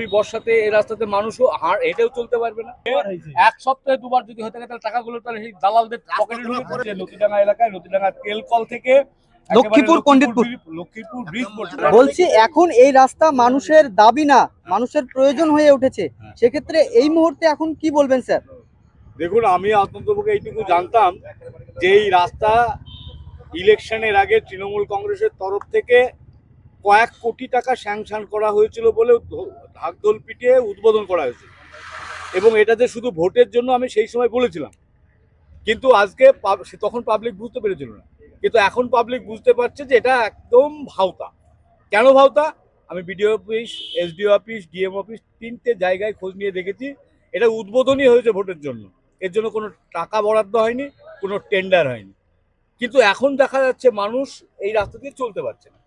ওই বর্ষাতে এই রাস্তাতে মানুষও হেঁটেও চলতে পারবে না। এক সপ্তাহে দুবার যদি হয়ে থাকে তাহলে টাকাগুলো তাহলে সেই দালালদের পকেটে ঢুকে পড়ছে। নদীডাঙ্গা এলাকায় নদীডাঙ্গা তেল কল থেকে লক্ষ্মীপুর পণ্ডিতপুর লক্ষ্মীপুর ব্রিজ পর্যন্ত বলছি, এখন এই রাস্তা মানুষের দাবি না, মানুষের প্রয়োজন হয়ে উঠেছে। সেক্ষেত্রে এই মুহূর্তে এখন কি বলবেন স্যার? দেখুন, আমি অন্ততপক্ষে এইটুকু জানতাম যে এই রাস্তা ইলেকশনের আগে তৃণমূল কংগ্রেসের তরফ থেকে কয়েক কোটি টাকা স্যাংশন করা হয়েছিল বলে ঢাকঢোল পিটিয়ে উদ্বোধন করা হয়েছিল, এবং এটাতে শুধু ভোটের জন্য আমি সেই সময় বলেছিলাম। কিন্তু আজকে তখন পাবলিক বুঝতে পেরেছিল না, কিন্তু এখন পাবলিক বুঝতে পারছে যে এটা একদম ভাওতা। কেন ভাওতা? আমি BDO office, SDO office, DM office তিনটে জায়গায় খোঁজ নিয়ে দেখেছি। এটা উদ্বোধনই হয়েছে ভোটের জন্য, এর জন্য কোনো টাকা বরাদ্দ হয়নি, কোনো টেন্ডার হয়নি। কিন্তু এখন দেখা যাচ্ছে মানুষ এই রাস্তা দিয়ে চলতে পারছে না।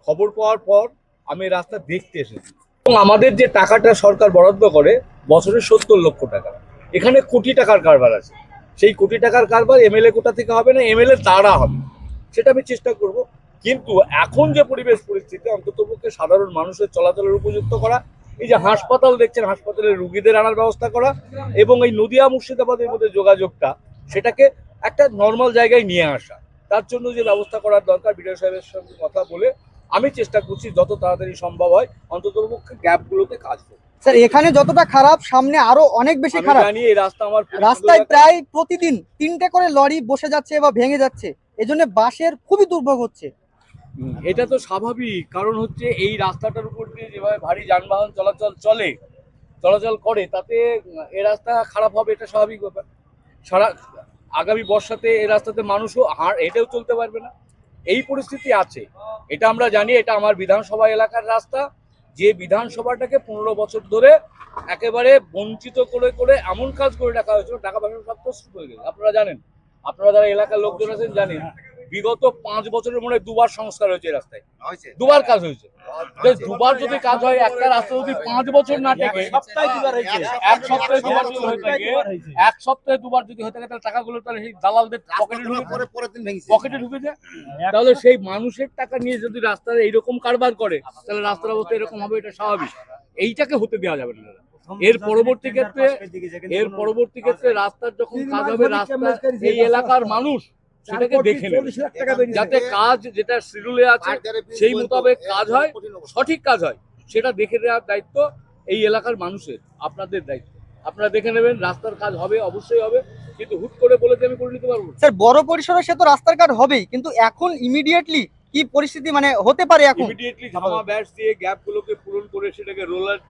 খবর পাওয়ার পর আমি এই রাস্তা দেখতে এসেছি, এবং আমাদের যে টাকাটা সরকার বরাদ্দ করে বছরে 70 লক্ষ টাকা, এখানে কোটি টাকার কারবার আছে। সেই কোটি টাকার কারবার এমএলএ কোটা থেকে হবে না, এমএলএ দ্বারা হবে, সেটা আমি চেষ্টা করব। কিন্তু এখন যে পরিবেশ পরিস্থিতি, অন্ততপক্ষে সাধারণ মানুষের চলাচলের উপযুক্ত করা, এই যে হাসপাতাল দেখছেন, হাসপাতালের রুগীদের আনার ব্যবস্থা করা, এবং এই নদিয়া মুর্শিদাবাদের মধ্যে যোগাযোগটা সেটাকে একটা নর্মাল জায়গায় নিয়ে আসা, তার জন্য যে ব্যবস্থা করার দরকার বিডিও সাহেবের সঙ্গে কথা বলে আমি চেষ্টা করছি যত তাড়াতাড়ি সম্ভব হয় অন্ততপক্ষে গ্যাপগুলোতে কাজ করব। স্যার, এখানে যতটা খারাপ, সামনে আরো অনেক বেশি খারাপ। জানি এই রাস্তা আমার রাস্তায় প্রায় প্রতিদিন 3টে করে লরি বসে যাচ্ছে বা ভেঙে যাচ্ছে, এজন্য বাসের খুবই দুর্ভোগ হচ্ছে। এটা তো স্বাভাবিক, কারণ হচ্ছে এই রাস্তাটার উপর দিয়ে যেভাবে ভারী যানবাহন চলাচল করে, তাতে এই রাস্তা খারাপ হবে, এটা স্বাভাবিক ব্যাপার। আগামী বর্ষাতে এই রাস্তাতে মানুষও হেঁটেও চলতে পারবে না, এই পরিস্থিতি আছে। এটা আমরা জানি, এটা আমার বিধানসভা এলাকার রাস্তা, যে বিধানসভাটাকে 15 বছর ধরে একেবারে বঞ্চিত করে করে এমন কাজ করে রাখা হয়েছিল, টাকা পয়সা সব তো শুরু হয়ে গেছে। আপনারা জানেন, আপনারা যারা এলাকার লোকজন আছেন জানেন, বিগত 5 বছরের মনে 2বার সংস্কার হয়েছে রাস্তায়, 2বার কাজ হয়েছে। দুবার যদি কাজ হয়, একটা রাস্তা যদি 5 বছর না টেকে, এক সপ্তাহে দুবার যদি হয়ে থাকে, এক সপ্তাহে দুবার যদি হয়ে থাকে তাহলে টাকাগুলো তাহলে সেই দালালদের পকেটে ঢুকে যায়। তাহলে সেই মানুষের টাকা নিয়ে যদি রাস্তার এইরকম কারবার করে, তাহলে রাস্তার অবস্থা এরকম হবে, এটা স্বাভাবিক। এইটাকে হতে দেওয়া যাবে না। এর পরবর্তী ক্ষেত্রে রাস্তার যখন কাজ হবে, রাস্তা এই এলাকার মানুষ সেটাকে দেখে নেবে, যাতে কাজ যেটা শিডিউলে আছে সেই মোতাবেক কাজ হয়, সঠিক কাজ হয়, সেটা দেখে দেওয়ার দায়িত্ব এই এলাকার মানুষের, আপনাদের দায়িত্ব। আপনারা দেখে নেবেন, রাস্তার কাজ হবে, অবশ্যই হবে, কিন্তু হুট করে বলে যে আমি করে নিতে পারবো। স্যার, বড় পরিসরে সে তো রাস্তার কাজ হবেই, কিন্তু এখন ইমিডিয়েটলি কি পরিস্থিতি মানে হতে পারে? এখন ইমিডিয়েটলি ধামা ব্যাস দিয়ে গ্যাপগুলোকে পূরণ করে সেটাকে রোলার